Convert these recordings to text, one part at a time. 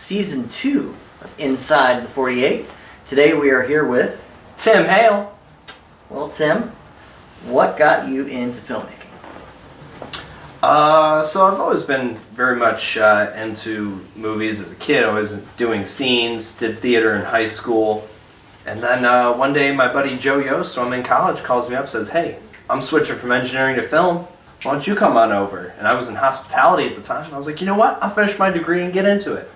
Season 2 of Inside the 48. Today we are here with Tim Hale. Well, Tim, what got you into filmmaking? So I've always been very much into movies as a kid. I was doing scenes, did theater in high school. And then one day my buddy Joe Yost, when I'm in college, calls me up and says, "Hey, I'm switching from engineering to film. Why don't you come on over?" And I was in hospitality at the time. I was like, you know what? I'll finish my degree and get into it.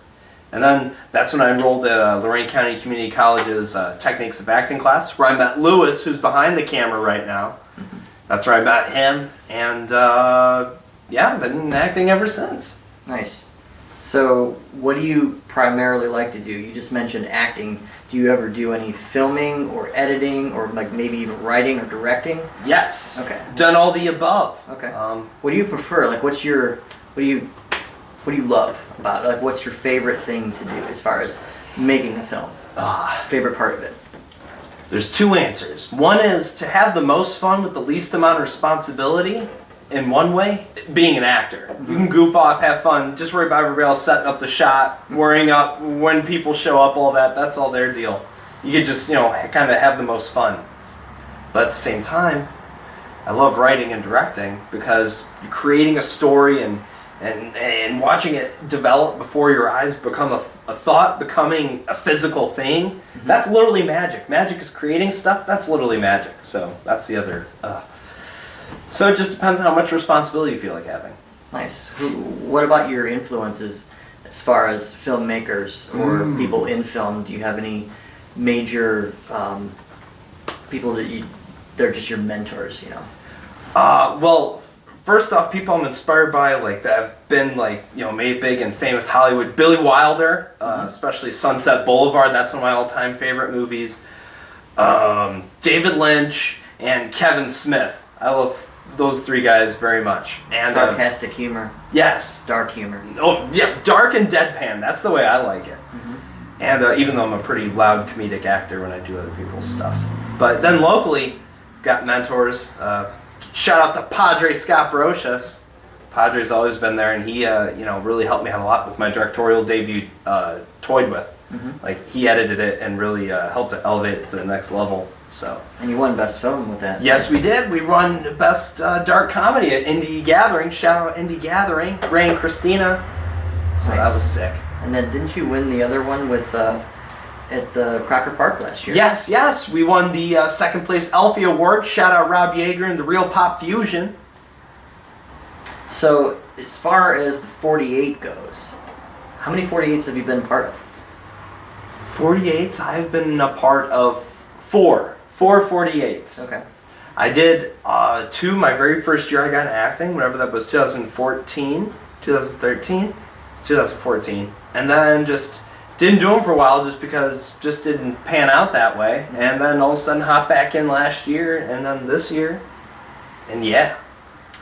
And then that's when I enrolled at Lorain County Community College's Techniques of Acting class, where I met Lewis, who's behind the camera right now. That's where I met him. And yeah, I've been acting ever since. Nice. So what do you primarily like to do? You just mentioned acting. Do you ever do any filming or editing or like maybe even writing or directing? Yes. Okay. Done all the above. Okay. What do you prefer? Like what do you love about it? Like what's your favorite thing to do as far as making a film? Favorite part of it? There's two answers. One is to have the most fun with the least amount of responsibility. In one way, being an actor. Mm-hmm. You can goof off, have fun, just worry about everybody else setting up the shot, worrying up when people show up, all that. That's all their deal. You could just, kind of have the most fun. But at the same time, I love writing and directing because you're creating a story and watching it develop before your eyes, become a thought, becoming a physical thing. Mm-hmm. That's literally magic. Magic is creating stuff. That's literally magic. So that's the other... So it just depends on how much responsibility you feel like having. Nice. What about your influences as far as filmmakers or people in film? Do you have any major people that they're just your mentors, Well, first off, people I'm inspired by, that have been, made big in famous Hollywood. Billy Wilder, especially Sunset Boulevard, that's one of my all-time favorite movies. David Lynch and Kevin Smith. I love those three guys very much. And sarcastic humor. Yes. Dark humor. Oh, yeah, dark and deadpan. That's the way I like it. Mm-hmm. And even though I'm a pretty loud comedic actor when I do other people's stuff. But then locally, got mentors. Shout out to Padre Scott Brocious. Padre's always been there, and he really helped me out a lot with my directorial debut, Toyed With. Mm-hmm. He edited it and really helped to elevate it to the next level. So. And you won Best Film with that. Yes, we did. We won Best Dark Comedy at Indie Gathering. Shout out Indie Gathering. Ray and Christina. So nice. That was sick. And then didn't you win the other one with at the Crocker Park last year? Yes. We won the second place Elfie Award. Shout out Rob Yeager and the Real Pop Fusion. So as far as the 48 goes, how many 48s have you been part of? 48s? I've been a part of four 48s. Okay. I did two my very first year I got in acting, whatever that was, 2014, 2013, 2014. And then just didn't do them for a while just because just didn't pan out that way. And then all of a sudden hopped back in last year and then this year. And yeah.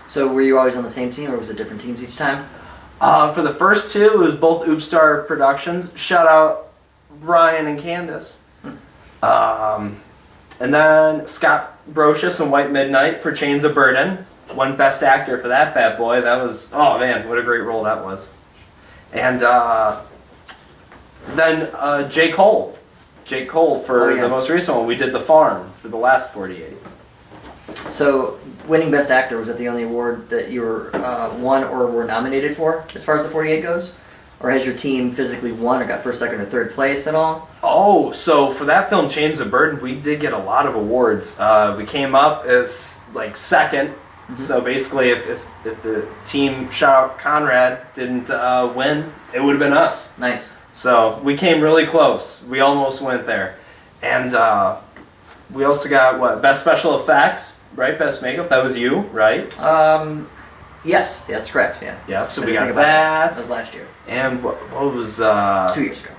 So were you always on the same team or was it different teams each time? For the first two, it was both Oopstar Productions. Shout out Ryan and Candace. And then Scott Brocious and White Midnight for Chains of Burden. Won Best Actor for that bad boy. That was, oh man, what a great role that was. And then Jake Cole. Jake Cole for the most recent one. We did The Farm for the last 48. So winning Best Actor, was it the only award that you were won or were nominated for as far as the 48 goes? Or has your team physically won or got first, second, or third place at all? Oh, so for that film, Chains of Burden, we did get a lot of awards. We came up as second. Mm-hmm. So basically, if the team, shout out Conrad, didn't win, it would have been us. Nice. So we came really close. We almost went there. And we also got, Best Special Effects, right? Best Makeup, that was you, right? Yes, that's correct, yeah. Yeah, so we got that. That was last year. And what was... 2 years ago.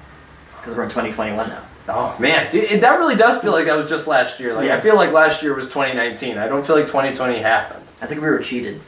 Because we're in 2021 now. Oh, man. Dude, that really does feel like that was just last year. I feel like last year was 2019. I don't feel like 2020 happened. I think we were cheated.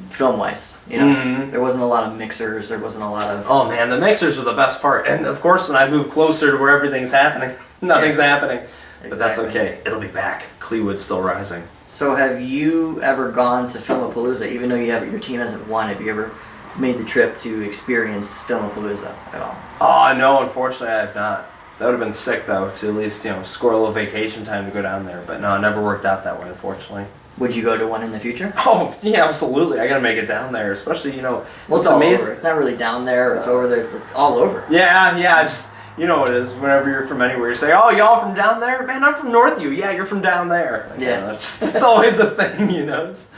Film-wise. Mm-hmm. There wasn't a lot of mixers. There wasn't a lot of... Oh, man. The mixers were the best part. And, of course, when I move closer to where everything's happening, nothing's happening. Exactly. But that's okay. It'll be back. Clevewood's still rising. So have you ever gone to Filmapalooza, even though your team hasn't won? Have you ever made the trip to experience Filmapalooza at all? Oh, no, unfortunately I have not. That would have been sick, though, to at least, score a little vacation time to go down there. But no, it never worked out that way, unfortunately. Would you go to one in the future? Oh, yeah, absolutely. I got to make it down there, especially, Well, it's all amazing. over. It's not really down there. It's over there. It's all over. Yeah, just, you know what it is. Whenever you're from anywhere, you say, oh, y'all from down there? Man, I'm from Northview. Yeah, you're from down there. Like, Yeah. That's always a thing, It's,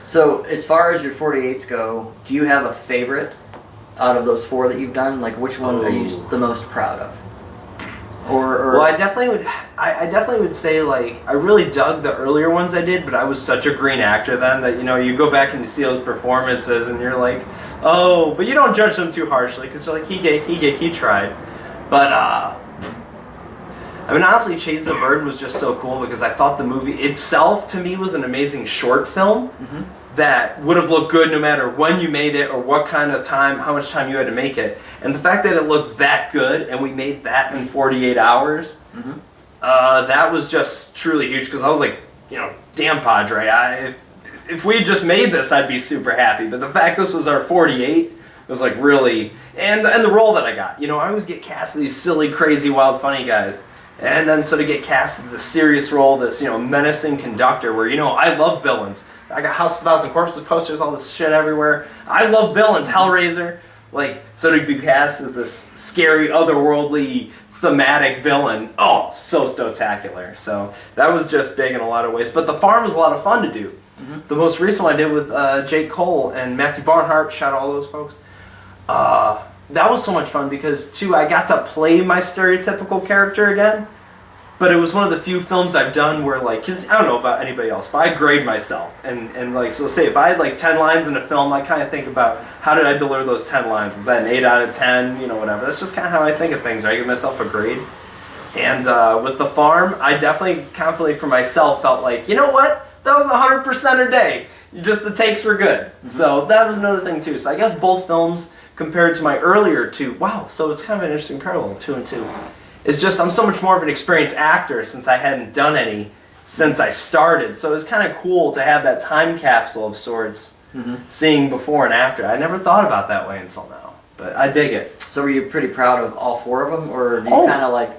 So, as far as your 48s go, do you have a favorite out of those 4 that you've done? Like, which one are you the most proud of? Well, I definitely would say, like, I really dug the earlier ones I did, but I was such a green actor then that, you go back and you see those performances and you're like, oh, but you don't judge them too harshly because you're like, he tried. But, I mean, honestly, Shades of Burden was just so cool because I thought the movie itself, to me, was an amazing short film that would have looked good no matter when you made it or what kind of time, how much time you had to make it. And the fact that it looked that good and we made that in 48 hours, that was just truly huge because I was like, damn, Padre, if we just made this, I'd be super happy. But the fact this was our 48 was like really, and the role that I got, I always get cast as these silly, crazy, wild, funny guys. And then so to get cast as a serious role, this, menacing conductor where, I love villains. I got House of 1,000 Corpses posters, all this shit everywhere. I love villains, Hellraiser. Like, so to be cast as this scary, otherworldly, thematic villain, oh, so spectacular. So that was just big in a lot of ways. But The Farm was a lot of fun to do. The most recent one I did with Jake Cole and Matthew Barnhart, shout out all those folks. That was so much fun because, too, I got to play my stereotypical character again. But it was one of the few films I've done where, like, because I don't know about anybody else, but I grade myself. And like, so say if I had, like, 10 lines in a film, I kind of think about how did I deliver those 10 lines? Is that an 8 out of 10? Whatever. That's just kind of how I think of things. I give myself a grade. And with The Farm, I definitely, confidently for myself, felt like, you know what? That was 100% a day. Just the takes were good. So that was another thing, too. So I guess both films, compared to my earlier 2, wow, so it's kind of an interesting parallel, 2 and 2. It's just I'm so much more of an experienced actor since I hadn't done any since I started. So it's kind of cool to have that time capsule of sorts, seeing before and after. I never thought about that way until now, but I dig it. So were you pretty proud of all 4 of them, or do you kind of like,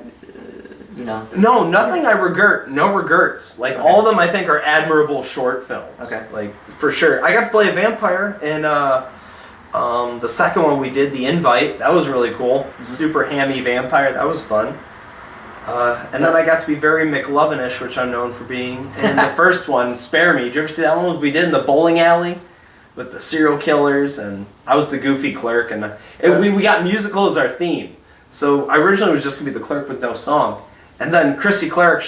No, nothing I regret. No regrets. Like, all of them I think are admirable short films. Okay. Like, for sure. I got to play a vampire in the second one we did, The Invite. That was really cool. Super hammy vampire. That was fun. And then I got to be very McLovin-ish, which I'm known for being. And the first one, Spare Me. Did you ever see that one we did in the bowling alley with the serial killers? And I was the goofy clerk. And we got musical as our theme. So I originally was just going to be the clerk with no song. And then Chrissy Cleric,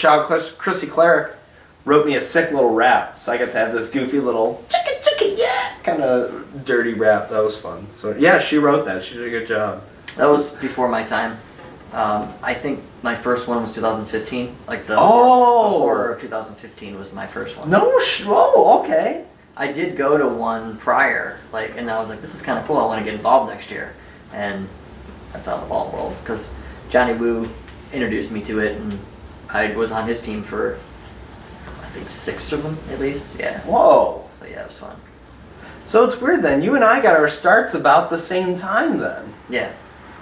Chrissy Cleric, wrote me a sick little rap. So I got to have this goofy little chicka chicka yeah kind of dirty rap. That was fun. So yeah, she wrote that. She did a good job. That was before my time. I think my first one was 2015. Like the horror of 2015 was my first one. Okay. I did go to one prior, and I was like, this is kind of cool. I want to get involved next year. And that's how the ball rolled because Johnny Woo introduced me to it, and I was on his team for I think 6 of them at least. Yeah. Whoa. So yeah, it was fun. So it's weird then. You and I got our starts about the same time then. Yeah.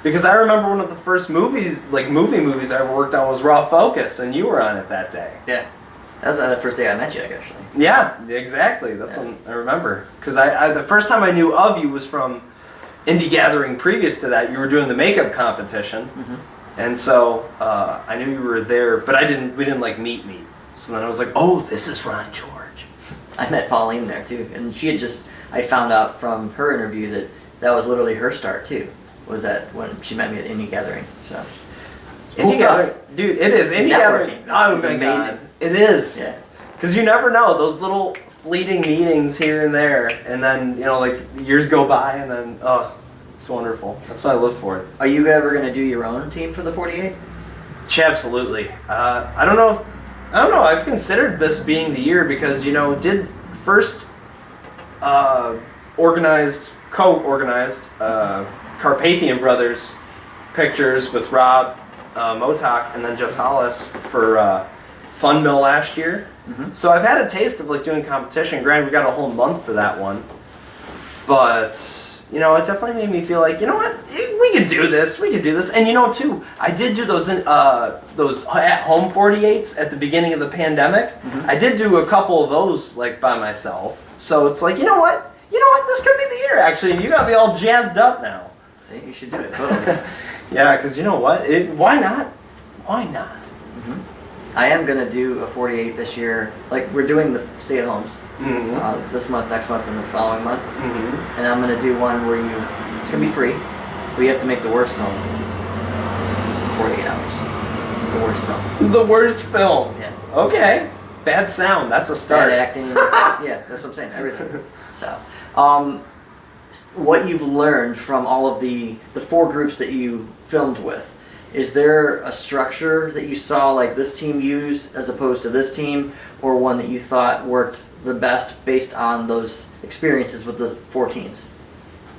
Because I remember one of the first movies, like movie movies I ever worked on was Raw Focus, and you were on it that day. Yeah. That was the first day I met you, actually. Yeah, exactly. That's when I remember. Because I the first time I knew of you was from Indie Gathering. Previous to that, you were doing the makeup competition. And so I knew you were there, but we didn't like meet. So then I was like, oh, this is Ron George. I met Pauline there too, and she had I found out from her interview that was literally her start too. Was that when she met me at Indie Gathering? So Indie Gathering, dude, it is Indie Gathering. Oh my god, it is. Yeah. Because you never know those little fleeting meetings here and there, and then like years go by, and then it's wonderful. That's why I live for it. Are you ever gonna do your own team for the 48? Absolutely. I don't know. I've considered this being the year because did first co-organized Carpathian Brothers pictures with Rob Motok and then Jess Hollis for Fun Mill last year. So I've had a taste of doing competition. Granted, we got a whole month for that one. But, you know, it definitely made me feel like, you know what, we could do this, And you know, too, I did do those at-home 48s at the beginning of the pandemic. I did do a couple of those, like, by myself. So it's like, you know what, this could be the year, actually, and you got me all jazzed up now. See, you should do it, totally. Yeah, because you know what, why not? I am going to do a 48 this year. Like, we're doing the stay-at-homes this month, next month, and the following month. And I'm going to do one where it's going to be free, but you have to make the worst film in 48 hours. The worst film. The worst film? Yeah. Okay. Bad sound, that's a start. Bad acting. Yeah, that's what I'm saying, everything. So, what you've learned from all of the 4 groups that you filmed with, is there a structure that you saw like this team use as opposed to this team, or one that you thought worked the best based on those experiences with the 4 teams?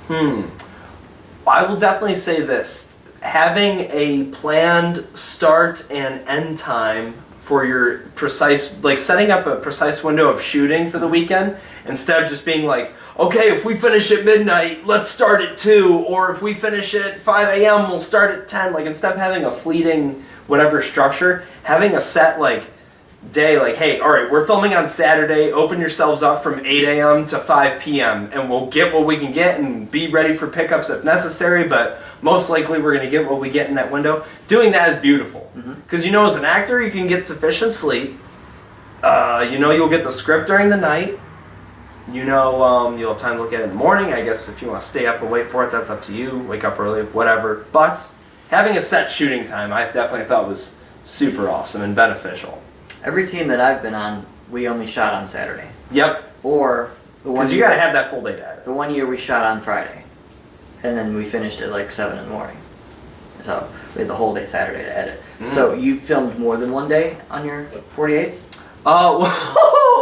I will definitely say this. Having a planned start and end time for your precise, like setting up a precise window of shooting for the weekend, instead of just being like, okay, if we finish at midnight, let's start at 2, or if we finish at 5 a.m., we'll start at 10. Like, instead of having a fleeting whatever structure, having a set, like, day, like, hey, all right, we're filming on Saturday, open yourselves up from 8 a.m. to 5 p.m., and we'll get what we can get and be ready for pickups if necessary, but most likely we're going to get what we get in that window. Doing that is beautiful. Because, you know, as an actor, you can get sufficient sleep. You know, you'll get the script during the night. You know, you'll have time to look at it in the morning. I guess if you want to stay up and wait for it, that's up to you. Wake up early, whatever. But having a set shooting time, I definitely thought was super awesome and beneficial. Every team that I've been on, we only shot on Saturday. Yep. Or the one because you got to have that full day to edit. The one year we shot on Friday, and then we finished at like 7 in the morning. So we had the whole day Saturday to edit. So you filmed more than one day on your 48s?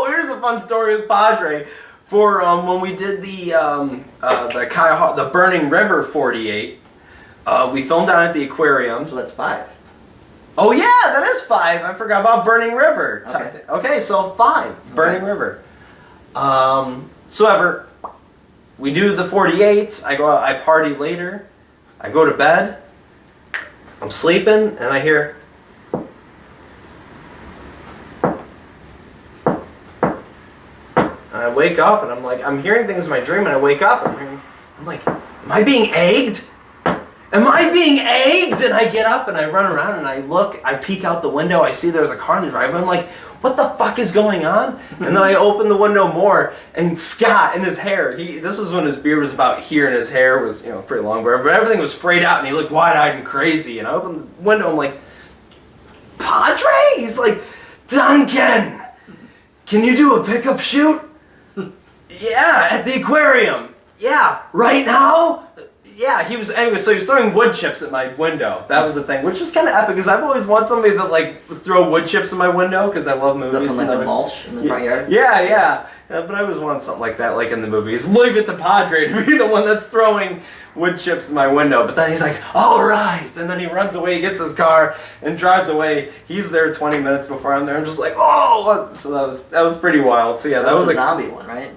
Here's a fun story with Padre. For when we did the Burning River 48, we filmed down at the aquarium. So that's 5. Oh yeah, that is 5. I forgot about Burning River. Okay, so 5. Burning River. So we do the 48. I go out, I party later. I go to bed. I'm sleeping, and I hear. And I wake up, and I'm hearing things in my dream, and I wake up, and I'm like, am I being egged? Am I being egged? And I get up, and I run around, and I look, I peek out the window, I see there's a car in the driveway, I'm like, what the fuck is going on? And then I open the window more, and Scott, in his hair, this was when his beard was about here, and his hair was, you know, pretty long, but everything was frayed out, and he looked wide-eyed and crazy, and I open the window, I'm like, Padre? He's like, Duncan, can you do a pickup shoot? Yeah, at the aquarium. Yeah, right now? Yeah, he was throwing wood chips at my window. That was the thing, which was kind of epic, because I've always wanted somebody that, like, would throw wood chips in my window, because I love movies. Is that from, like, the mulch in the front yard? Yeah. But I always wanted something like that, like in the movies. Leave it to Padre to be the one that's throwing wood chips in my window. But then he's like, all right. And then he runs away, he gets his car, and drives away. He's there 20 minutes before I'm there. I'm just like, oh! So that was pretty wild. So yeah, that was the a zombie one, right?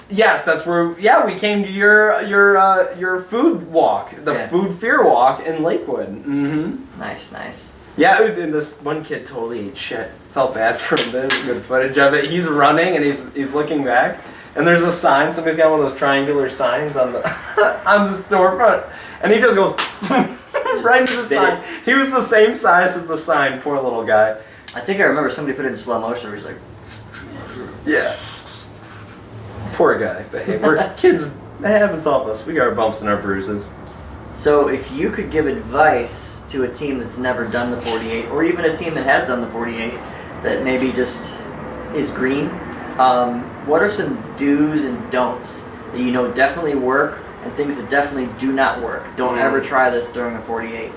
Yes, that's where, we came to your food walk, food fear walk in Lakewood. Nice. Yeah, and this one kid totally ate shit. Felt bad for him. There's good footage of it. He's running and he's looking back, and there's a sign. Somebody's got one of those triangular signs on the on the storefront, and he just goes right into the sign. He was the same size as the sign. Poor little guy. I think I remember somebody put it in slow motion where he's like, yeah. Poor guy. But hey, we're kids. That happens to all of us. We got our bumps and our bruises. So if you could give advice to a team that's never done the 48, or even a team that has done the 48, that maybe just is green, what are some do's and don'ts that you know definitely work, and things that definitely do not work? Don't ever try this during a 48.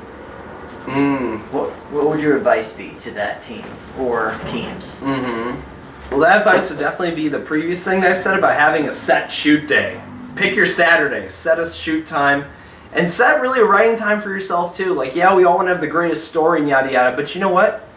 What would your advice be to that team or teams? Well, that advice would definitely be the previous thing that I said about having a set shoot day. Pick your Saturday, set a shoot time, and set really a writing time for yourself too. Like, yeah, we all want to have the greatest story and yada yada, but you know what?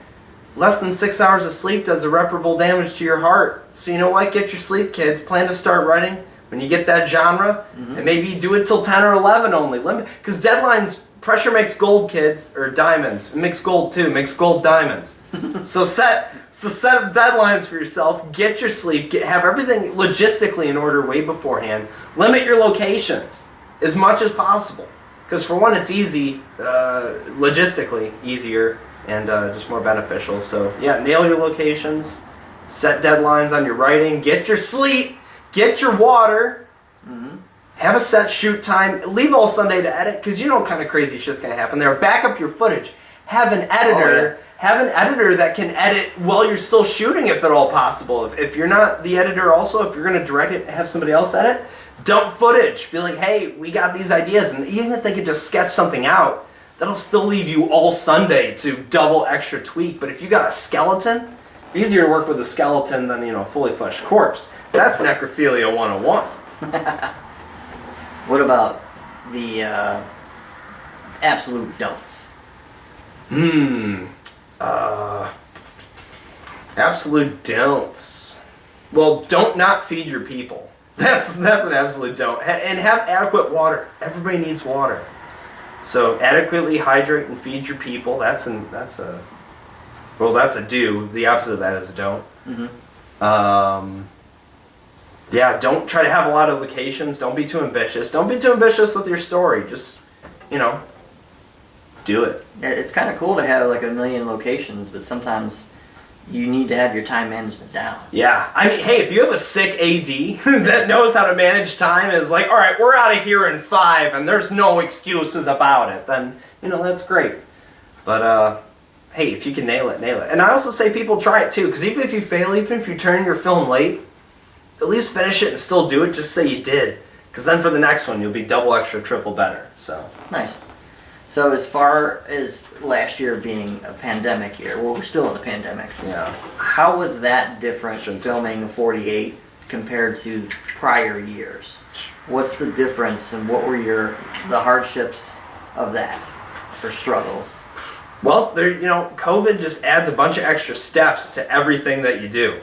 Less than 6 hours of sleep does irreparable damage to your heart. So you know what? Get your sleep, kids. Plan to start writing When you get that genre, and maybe do it till 10 or 11 only. Because deadlines, pressure makes gold, kids, or diamonds. It makes gold too, makes gold diamonds. So set deadlines for yourself, get your sleep, have everything logistically in order way beforehand. Limit your locations as much as possible. Because for one, it's easy, logistically easier, and just more beneficial. So yeah, nail your locations, set deadlines on your writing, get your sleep, get your water, have a set shoot time, leave all Sunday to edit, because you know what kind of crazy shit's going to happen there. Back up your footage. Have an editor. Have an editor that can edit while you're still shooting, if at all possible. If you're not the editor also, if you're going to direct it and have somebody else edit, dump footage. Be like, hey, we got these ideas. And even if they could just sketch something out, that'll still leave you all Sunday to double extra tweak. But if you got a skeleton, easier to work with a skeleton than, a fully fleshed corpse. That's necrophilia 101. What about the absolute don'ts? Absolute don'ts. Well, don't not feed your people. That's an absolute don't. And have adequate water. Everybody needs water. So adequately hydrate and feed your people. That's a do. The opposite of that is a don't. Yeah, don't try to have a lot of locations. Don't be too ambitious. Don't be too ambitious with your story. Just, do it. It's kind of cool to have like a million locations, but sometimes you need to have your time management down. Yeah. I mean, hey, if you have a sick AD that knows how to manage time, is like, all right, we're out of here in 5 and there's no excuses about it, then, that's great. But, hey, if you can nail it, nail it. And I also say people try it too, because even if you fail, even if you turn your film late, at least finish it and still do it. Just say you did, because then for the next one you'll be double, extra, triple better. So nice. So as far as last year being a pandemic year, well, we're still in the pandemic. Yeah. How was that different filming 48 compared to prior years? What's the difference, and what were the hardships of that, or struggles? Well, COVID just adds a bunch of extra steps to everything that you do.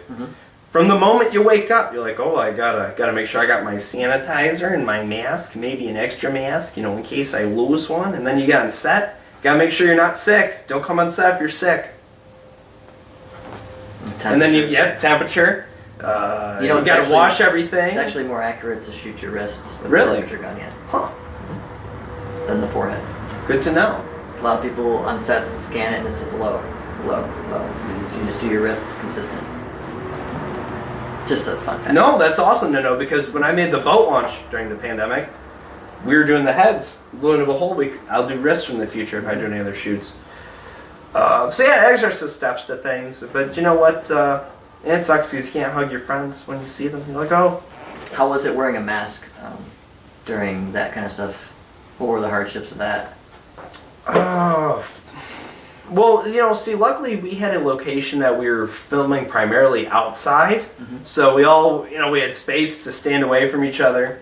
From the moment you wake up, you're like, oh, I gotta make sure I got my sanitizer and my mask, maybe an extra mask, in case I lose one. And then you get on set, gotta make sure you're not sick. Don't come on set if you're sick. And then you get temperature. You gotta wash everything. It's actually more accurate to shoot your wrist with a temperature gun, than the forehead. Good to know. A lot of people on sets scan it and it says low, low, low. So you just do your wrist, it's consistent. Just a fun fact. No, that's awesome to know, because when I made the boat launch during the pandemic, we were doing the heads. Lo and behold, I'll do wrists in the future if I do any other shoots. So yeah, extra steps to things. But you know what? It sucks because you can't hug your friends when you see them. You're like, oh. How was it wearing a mask during that kind of stuff? What were the hardships of that? Well, luckily we had a location that we were filming primarily outside. So we all, we had space to stand away from each other.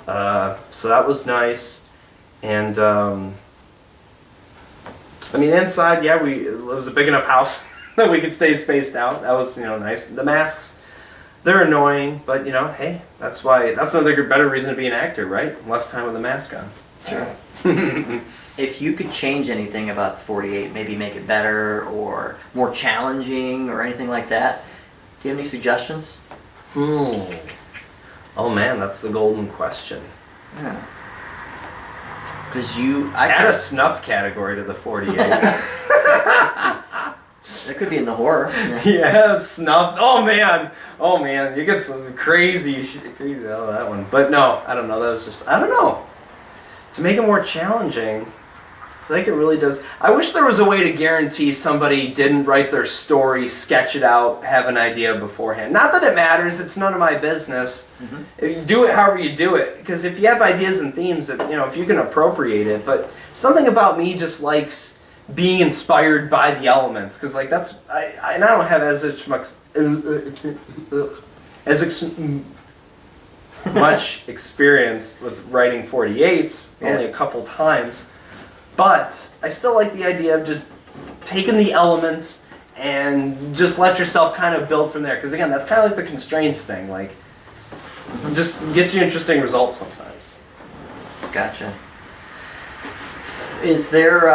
So that was nice. And, inside, yeah, it was a big enough house that we could stay spaced out. That was, nice. The masks, they're annoying, but, hey, that's another better reason to be an actor, right? Less time with the mask on. Sure. If you could change anything about the 48, maybe make it better or more challenging or anything like that, do you have any suggestions? Oh man, that's the golden question. Yeah. Because add a snuff category to the 48. That could be in the horror. Yeah, snuff. Oh man, you get some crazy out of that one. But no, I don't know. That was just, I don't know. To make it more challenging, I think it really does. I wish there was a way to guarantee somebody didn't write their story, sketch it out, have an idea beforehand. Not that it matters, it's none of my business. You do it however you do it. Because if you have ideas and themes, that if you can appropriate it. But something about me just likes being inspired by the elements. Because I don't have much experience with writing 48s, only a couple times. But I still like the idea of just taking the elements and just let yourself kind of build from there. Because again, that's kind of like the constraints thing. Like, Just gets you interesting results sometimes. Gotcha. Is there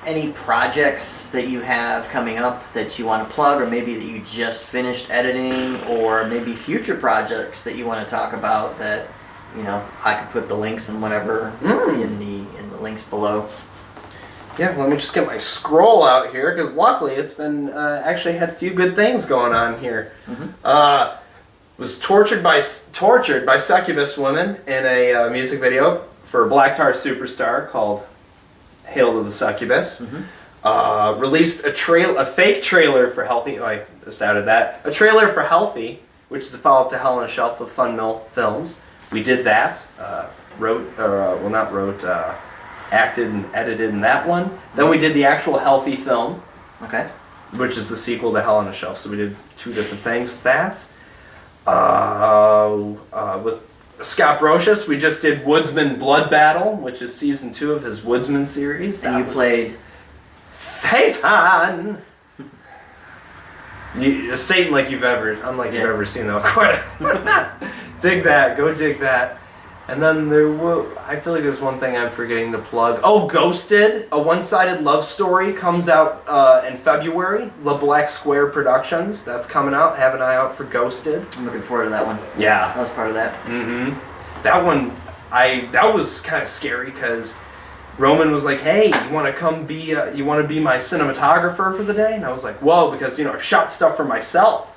any projects that you have coming up that you want to plug, or maybe that you just finished editing, or maybe future projects that you want to talk about that, you know, I could put the links and whatever in the links below? Yeah, let me just get my scroll out here, because luckily it's been actually had a few good things going on here. Was tortured by succubus women in a music video for Black Tar Superstar called Hail to the Succubus. Released a fake trailer for Healthy. Oh, I just added that. A trailer for Healthy, which is a follow-up to Hell on a Shelf with Fun Mill Films. We did that. Acted and edited in that one. Then we did the actual Healthy film. Okay. Which is the sequel to Hell on a Shelf. So we did 2 different things with that. With Scott Brocious, we just did Woodsman Blood Battle, which is season 2 of his Woodsman series. And you played Satan. Satan like you've ever seen though. Quite. Dig that. Go dig that. And then I feel like there's one thing I'm forgetting to plug. Oh, Ghosted, a one-sided love story, comes out in February. La Black Square Productions. That's coming out. Have an eye out for Ghosted. I'm looking forward to that one. Yeah. I was part of that. That one, that was kind of scary because Roman was like, "Hey, you want to be my cinematographer for the day?" And I was like, "Whoa," because I've shot stuff for myself.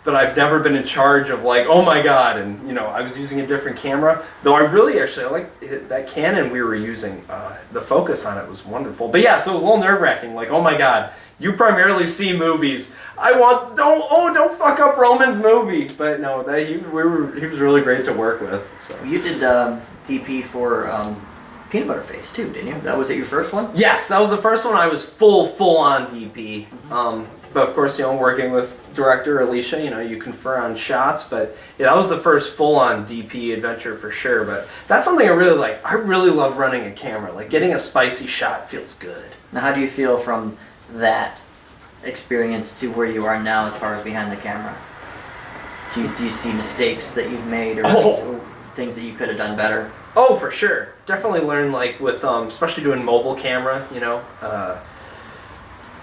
But I've never been in charge of like, oh my god, and I was using a different camera. Though I like that Canon we were using. The focus on it was wonderful. But yeah, so it was a little nerve-wracking. Like, oh my god, you primarily see movies. Don't fuck up Roman's movie. But no, he was really great to work with. So you did DP for Peanut Butter Face too, didn't you? Was it your first one? Yes, that was the first one. I was full on DP. But of course, working with director Alicia, you confer on shots. But yeah, that was the first full-on DP adventure for sure. But that's something I really like. I really love running a camera. Like getting a spicy shot feels good. Now, how do you feel from that experience to where you are now as far as behind the camera? Do you see mistakes that you've made or things that you could have done better? Oh, for sure. Definitely learn with especially doing mobile camera.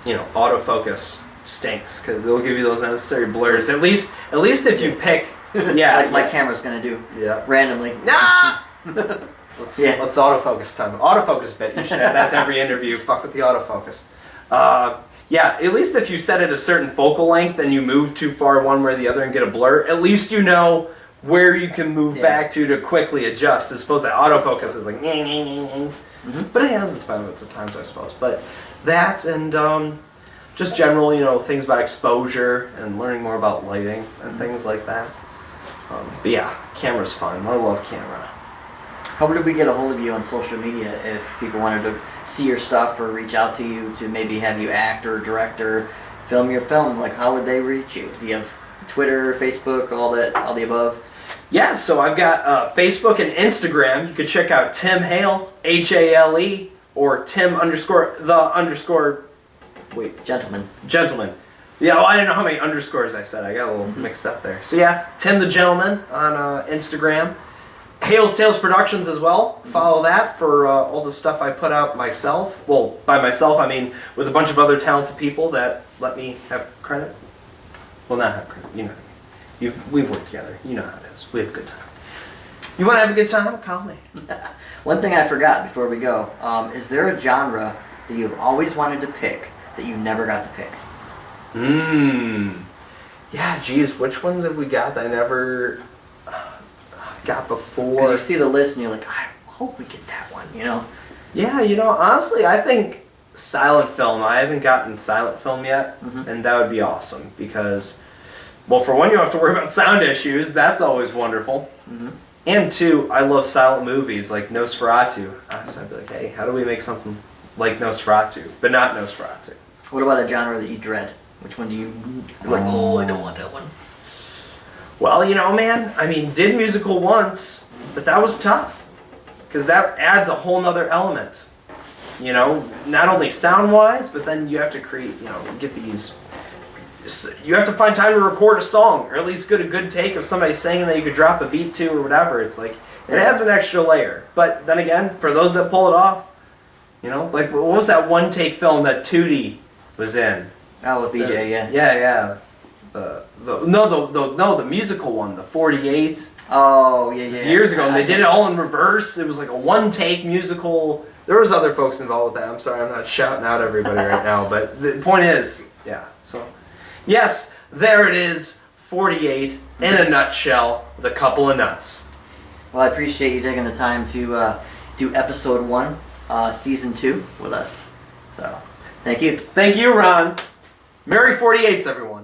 Autofocus stinks because it'll give you those unnecessary blurs. At least if you pick, like my camera's gonna do. Yeah. Randomly. Nah. Let's autofocus time. Autofocus bit. You should have that to every interview. Fuck with the autofocus. At least if you set it a certain focal length and you move too far one way or the other and get a blur, at least you know where you can move back to quickly adjust. As opposed to autofocus is like. But it has its benefits at times, I suppose. But that and. Just general, things about exposure and learning more about lighting and things like that. But yeah, camera's fun. I love camera. How would we get a hold of you on social media if people wanted to see your stuff or reach out to you to maybe have you act or direct or film your film? Like, how would they reach you? Do you have Twitter, Facebook, all the above? Yeah, so I've got Facebook and Instagram. You could check out Tim Hale, Hale, or Tim _the_. Wait. Gentleman. Yeah, well, I didn't know how many underscores I said. I got a little mixed up there. So yeah, Tim the Gentleman on Instagram. Hale's Tales Productions as well. Follow that for all the stuff I put out myself. Well, by myself, I mean with a bunch of other talented people that let me have credit. Well, not have credit. We've worked together. You know how it is. We have a good time. You want to have a good time? Call me. One thing I forgot before we go. Is there a genre that you've always wanted to pick that you never got to pick? Yeah, geez, which ones have we got that I never got before? Because you see the list and you're like, I hope we get that one, Yeah, honestly, I think silent film. I haven't gotten silent film yet, and that would be awesome because, well, for one, you don't have to worry about sound issues. That's always wonderful. And two, I love silent movies like Nosferatu. So I'd be like, hey, how do we make something like Nosferatu, but not Nosferatu? What about a genre that you dread? Which one do you like? Oh, I don't want that one. Well, man, I mean, did musical once, but that was tough because that adds a whole nother element. Not only sound-wise, but then you have to create, get these you have to find time to record a song, or at least get a good take of somebody singing that you could drop a beat to or whatever. It's like, it adds an extra layer. But then again, for those that pull it off, you know, like what was that one take film that Tootie was in? Oh, with BJ, yeah. Yeah. The musical one, the 48. Oh, yeah. It was years ago, and they did it all in reverse. It was like a one-take musical. There was other folks involved with that. I'm sorry, I'm not shouting out everybody right now, but the point is, yeah. So, yes, there it is, 48 in a nutshell, with a couple of nuts. Well, I appreciate you taking the time to do episode 1, season 2 with us. So, thank you. Thank you, Ron. Merry 48s, everyone.